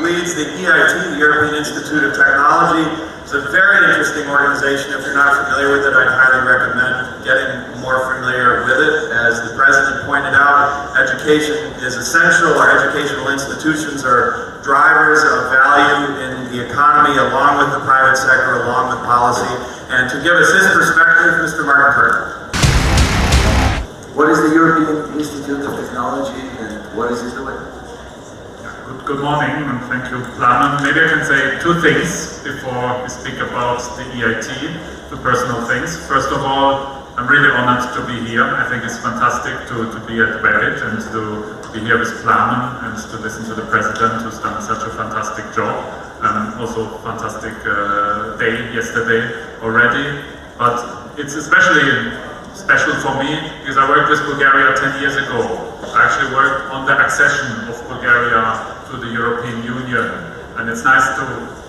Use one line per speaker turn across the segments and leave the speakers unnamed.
leads the EIT, the European Institute of Technology. It's a very interesting organization. If you're not familiar with it, I'd highly recommend getting more familiar with it. As the President pointed out, education is essential. Our educational institutions are drivers of value in the economy, along with the private sector, along with policy. And to give us his perspective, Mr. Martin Kern.
What is the European Institute of Technology and what is it doing?
Good morning and thank you, Plamen. Maybe I can say two things before we speak about the EIT, two personal things. First of all, I'm really honored to be here. I think it's fantastic to be at Webit and to be here with Plamen and to listen to the President who's done such a fantastic job. Also fantastic day yesterday already. But it's especially special for me because I worked with Bulgaria 10 years ago. I actually worked on the accession of Bulgaria to the European Union, and it's nice to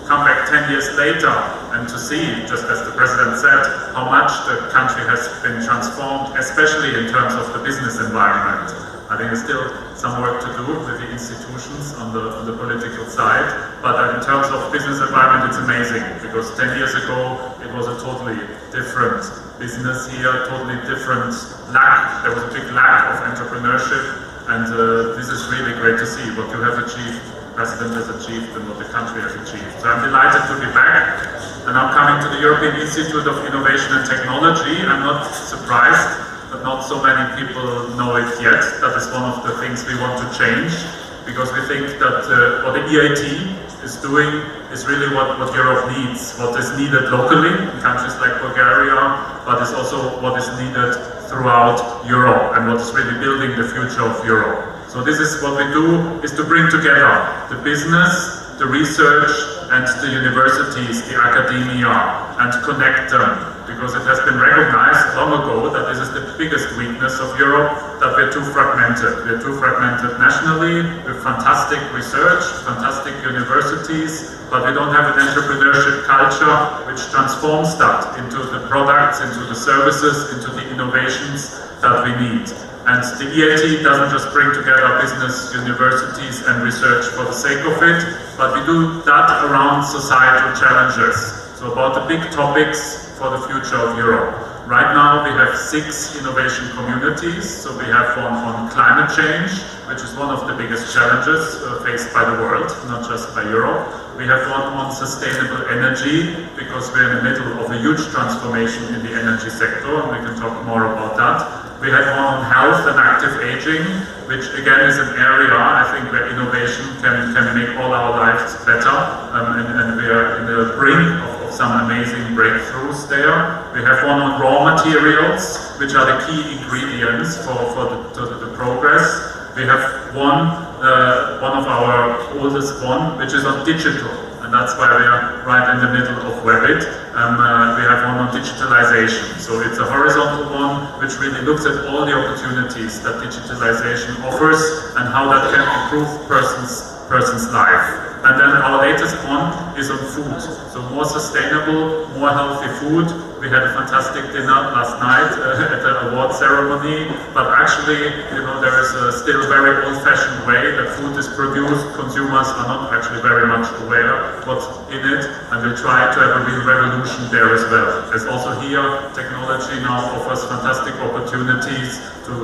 come back 10 years later and to see, just as the President said, how much the country has been transformed, especially in terms of the business environment. I think there's still some work to do with the institutions on the political side, but in terms of business environment, it's amazing, because 10 years ago it was a totally different business here, totally different lack. There was a big lack of entrepreneurship. And this is really great to see what you have achieved, the President has achieved, and what the country has achieved. So I'm delighted to be back, and I'm coming to the European Institute of Innovation and Technology. I'm not surprised that not so many people know it yet. That is one of the things we want to change, because we think that what the EIT is doing is really what Europe needs, what is needed locally in countries like Bulgaria, but is also what is needed throughout Europe and what is really building the future of Europe. So this is what we do, is to bring together the business, the research and the universities, the academia, and connect them, because it has been recognized long ago that this is the biggest weakness of Europe, that we're too fragmented. We're too fragmented nationally, with fantastic research, fantastic universities, but we don't have an entrepreneurship culture which transforms that into the products, into the services, into the innovations that we need. And the EIT doesn't just bring together business, universities and research for the sake of it, but we do that around societal challenges. So about the big topics for the future of Europe. Right now we have 6 innovation communities. So we have one on climate change, which is one of the biggest challenges faced by the world, not just by Europe. We have one on sustainable energy, because we're in the middle of a huge transformation in the energy sector, and we can talk more about that. We have one on health and active aging, which again is an area, I think, where innovation can make all our lives better, and we are in the brink of some amazing breakthroughs there. We have one on raw materials, which are the key ingredients for the progress. We have one of our oldest one, which is on digital, and that's why we are right in the middle of Webit. We have one on digitalization, so it's a horizontal one which really looks at all the opportunities that digitalization offers and how that can improve person's life. And then our latest one is on food, so more sustainable, more healthy food. We had a fantastic dinner last night at the award ceremony, but actually, there is a still very old-fashioned way that food is produced. Consumers are not actually very much aware what's in it, and we'll try to have a real revolution there as well. As also here, technology now offers fantastic opportunities to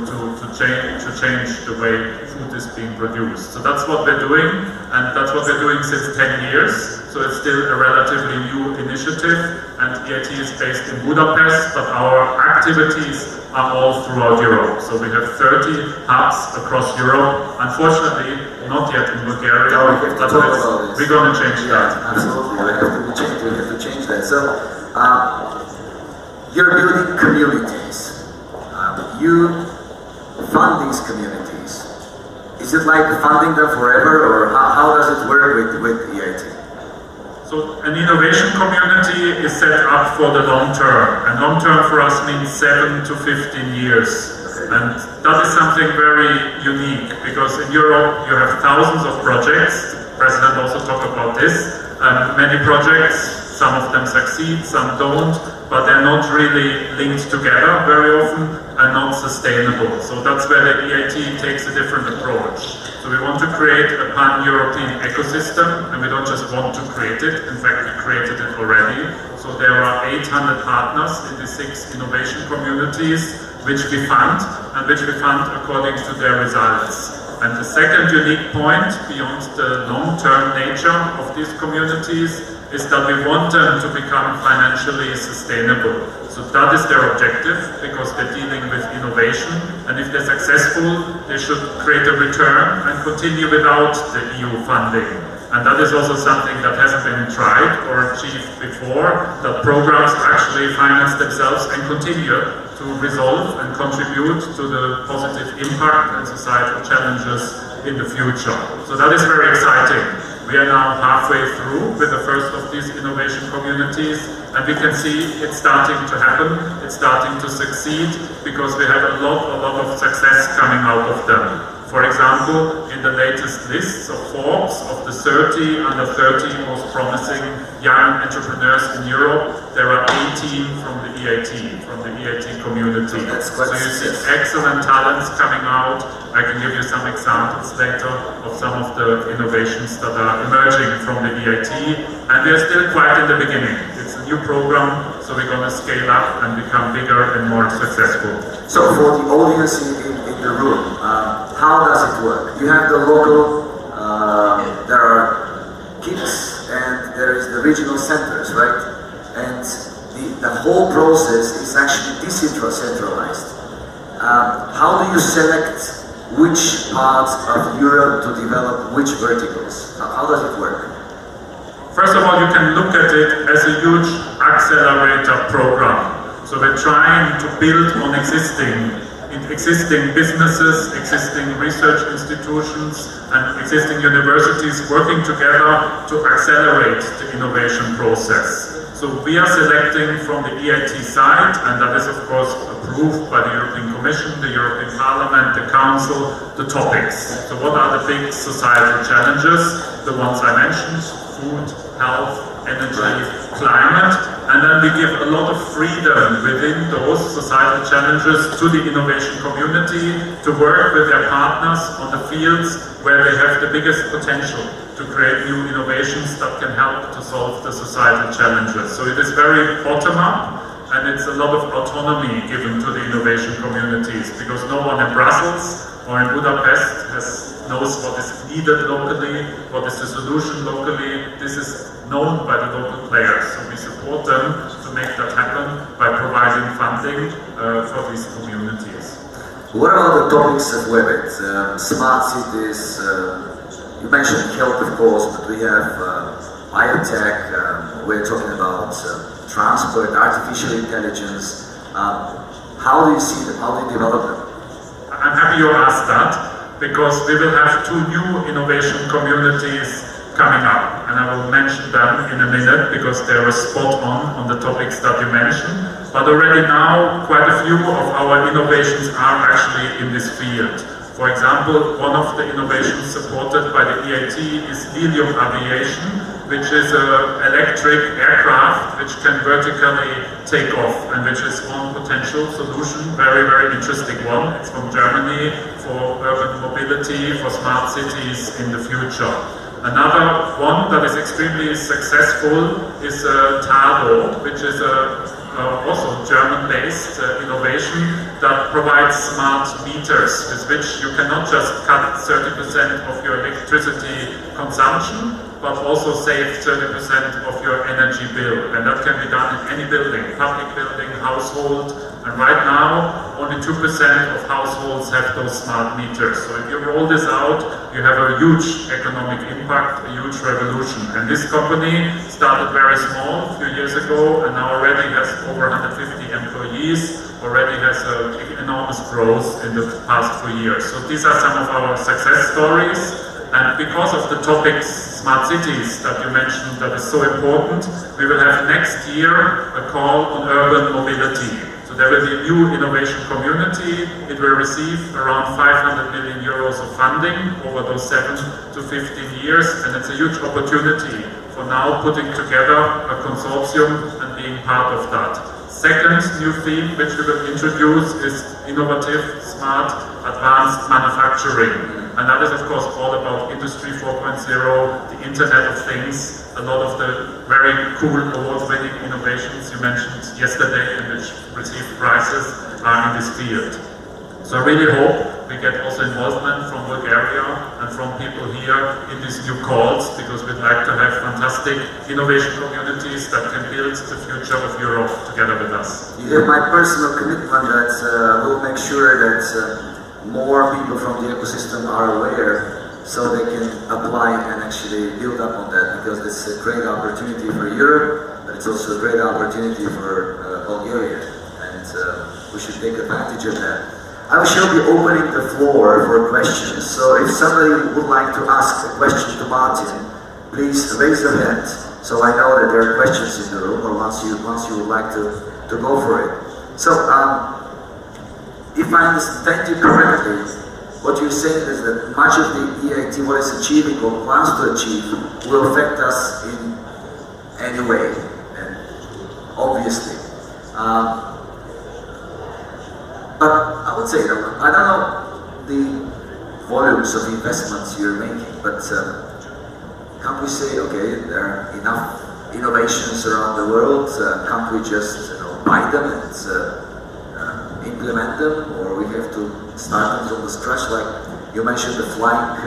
change the way food is being produced. So that's what we're doing, and that's what we're doing since 10 years. So it's still a relatively new initiative, and EIT is based in Budapest, but our activities are all throughout Europe. So we have 30 hubs across Europe. Unfortunately, not yet in Bulgaria, but we're going to change that.
Absolutely, we have to change that. So, you're building communities. You fund these communities. Is it like funding them forever, or how does it work with EIT?
So an innovation community is set up for the long term, and long term for us means 7 to 15 years. And that is something very unique, because in Europe you have thousands of projects. The President also talked about this. Many projects, some of them succeed, some don't, but they're not really linked together very often. and not sustainable. So that's where the EIT takes a different approach. So we want to create a pan-European ecosystem, and we don't just want to create it, in fact we created it already. So there are 800 partners in the 6 innovation communities which we fund, and which we fund according to their results. And the second unique point, beyond the long-term nature of these communities, is that we want them to become financially sustainable. So that is their objective, because they're dealing with innovation, and if they're successful, they should create a return and continue without the EU funding. And that is also something that hasn't been tried or achieved before, that programs actually finance themselves and continue to resolve and contribute to the positive impact and societal challenges in the future. So that is very exciting. We are now halfway through with the first of these innovation communities, and we can see it's starting to happen, it's starting to succeed, because we have a lot of success coming out of them. For example, in the latest lists of Forbes of the 30 under 30 most promising young entrepreneurs in Europe, there are 18 from the EIT community. So you see excellent talents coming out. I can give you some examples later of some of the innovations that are emerging from the EIT, and we are still quite in the beginning. It's a new program, so we're going to scale up and become bigger and more successful.
So for the audience in the room, how does it work? You have the local, there are kids, and there is the regional centers, right? And the whole process is actually decentralized. How do you select which parts of Europe to develop which verticals? How does it work?
First of all, you can look at it as a huge accelerator program. So we're trying to build on existing businesses, existing research institutions, and existing universities working together to accelerate the innovation process. So we are selecting from the EIT side, and that is of course approved by the European Commission, the European Parliament, the Council, the topics. So what are the big societal challenges? The ones I mentioned: food, health, energy, climate. And then we give a lot of freedom within those societal challenges to the innovation community to work with their partners on the fields where they have the biggest potential to create new innovations that can help to solve the societal challenges. So it is very bottom-up, and it's a lot of autonomy given to the innovation communities, because no one in Brussels or in Budapest knows what is needed locally, what is the solution locally. This is known by the local players, so we support them to make that happen by providing funding for these communities.
What about the topics of Webit? Smart cities, you mentioned health of course, but we have biotech, we're talking about transport, artificial intelligence. How do you see them? How do you develop them?
I'm happy you asked that, because we will have 2 new innovation communities coming up, and I will mention them in a minute because they are spot on the topics that you mentioned. But already now, quite a few of our innovations are actually in this field. For example, one of the innovations supported by the EIT is helium aviation, which is an electric aircraft which can vertically take off, and which is one potential solution, very interesting one. It's from Germany for urban mobility, for smart cities in the future. Another one that is extremely successful is Tado, which is also German-based innovation that provides smart meters with which you cannot just cut 30% of your electricity consumption, but also save 30% of your energy bill. And that can be done in any building, public building, household. And right now, only 2% of households have those smart meters. So if you roll this out, you have a huge economic impact, a huge revolution. And this company started very small a few years ago, and now already has over 150 employees, already has enormous growth in the past 3 years. So these are some of our success stories. And because of the topics, smart cities, that you mentioned, that is so important, we will have next year a call on urban mobility. So there will be a new innovation community. It will receive around 500 million euros of funding over those 7 to 15 years, and it's a huge opportunity for now putting together a consortium and being part of that. Second new theme which we will introduce is innovative, smart, advanced manufacturing. And that is of course all about Industry 4.0, the Internet of Things, a lot of the very cool award-winning innovations you mentioned yesterday and which received prizes are in this field. So I really hope we get also involvement from Bulgaria and from people here in these new calls, because we'd like to have fantastic innovation communities that can build the future of Europe together with us.
You have my personal commitment that we'll make sure that more people from the ecosystem are aware, so they can apply and actually build up on that, because it's a great opportunity for Europe, but it's also a great opportunity for Bulgaria, and we should take advantage of that. I shall be opening the floor for questions, so if somebody would like to ask a question to Martin, please raise your hand, so I know that there are questions in the room, or once you would like to go for it. So, if I understand you correctly, what you're saying is that much of the EIT, what it's achieving or plans to achieve, will affect us in any way, and obviously. But I would say, I don't know the volumes of investments you're making, but can't we say, okay, there are enough innovations around the world, can't we just buy them and implement them, or we have to start them from the scratch? Like you mentioned, the flying,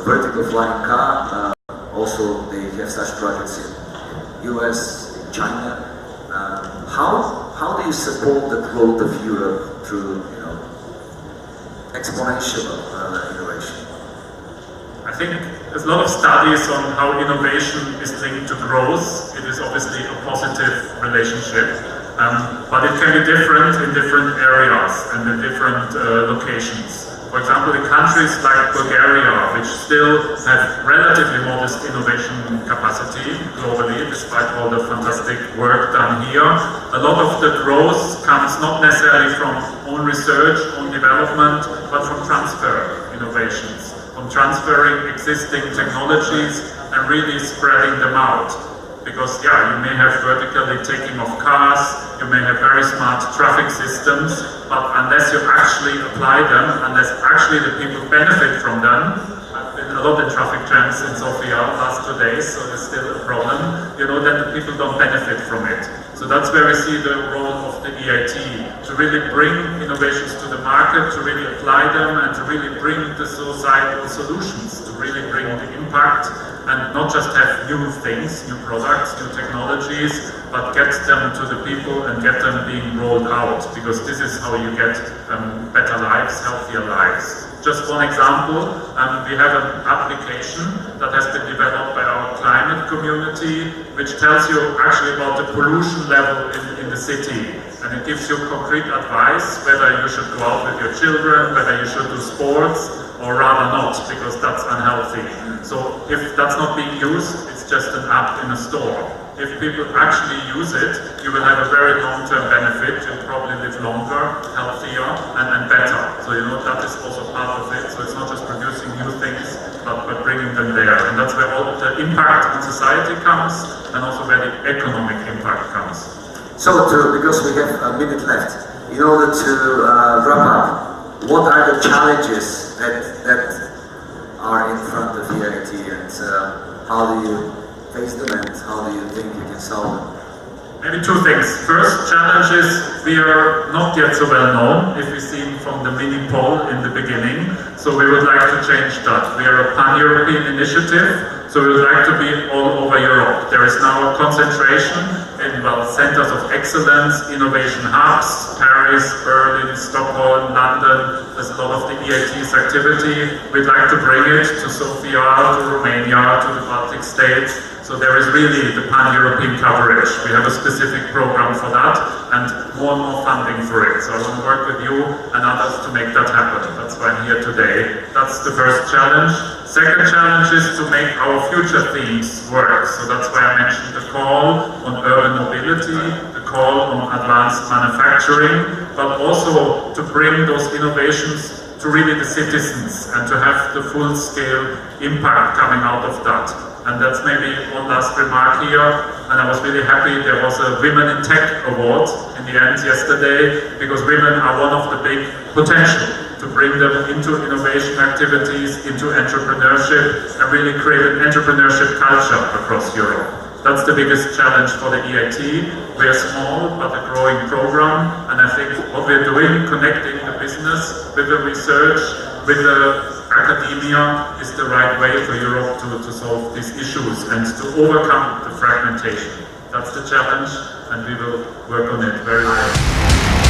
vertical flying car. Also, they have such projects in US, in China. How do you support the growth of Europe through, exponential innovation?
I think there's a lot of studies on how innovation is linked to growth. It is obviously a positive relationship. But it can be different in different areas and in different locations. For example, in countries like Bulgaria, which still have relatively modest innovation capacity globally, despite all the fantastic work done here, a lot of the growth comes not necessarily from own research, own development, but from transfer innovations, from transferring existing technologies and really spreading them out. Because you may have vertically taking off cars, you may have very smart traffic systems, but unless you actually apply them, unless actually the people benefit from them, I've been a lot in traffic jams in Sofia last 2 days, so there's still a problem, then the people don't benefit from it. So that's where we see the role of the EIT, to really bring innovations to the market, to really apply them, and to really bring the societal solutions, to really bring the impact, and not just have new things, new products, new technologies, but get them to the people and get them being rolled out, because this is how you get better lives, healthier lives. Just one example, we have an application that has been developed by our climate community, which tells you actually about the pollution level in the city. And it gives you concrete advice whether you should go out with your children, whether you should do sports, or rather not, because that's unhealthy. So if that's not being used, it's just an app in a store. If people actually use it, you will have a very long-term benefit. You'll probably live longer, healthier, and better. So that is also part of it. So it's not just producing new things, but bringing them there. And that's where all the impact on society comes, and also where the economic impact comes.
So, because we have a minute left, in order to wrap up, what are the challenges that are in front of EIT, and how do you face them, and how do you think you can solve them?
Maybe two things. First challenge is we are not yet so well known, if we've seen from the mini poll in the beginning. So we would like to change that. We are a pan-European initiative, so we would like to be all over Europe. There is now a concentration in centers of excellence, innovation hubs, Paris, Berlin, Stockholm, London. There's a lot of the EIT's activity. We'd like to bring it to Sofia, to Romania, to the Baltic states. So there is really the pan-European coverage. We have a specific program for that, and more funding for it. So I want to work with you and others to make that happen. That's why I'm here today. That's the first challenge. Second challenge is to make our future themes work. So that's why I mentioned the call on urban mobility, the call on advanced manufacturing, but also to bring those innovations to really the citizens and to have the full-scale impact coming out of that. And that's maybe one last remark here, and I was really happy there was a Women in Tech Award in the end yesterday, because women are one of the big potential to bring them into innovation activities, into entrepreneurship, and really create an entrepreneurship culture across Europe. That's the biggest challenge for the EIT. We are small, but a growing program, and I think what we're doing, connecting the business with the research, with the academia, is the right way for Europe to solve these issues and to overcome the fragmentation. That's the challenge, and we will work on it very well.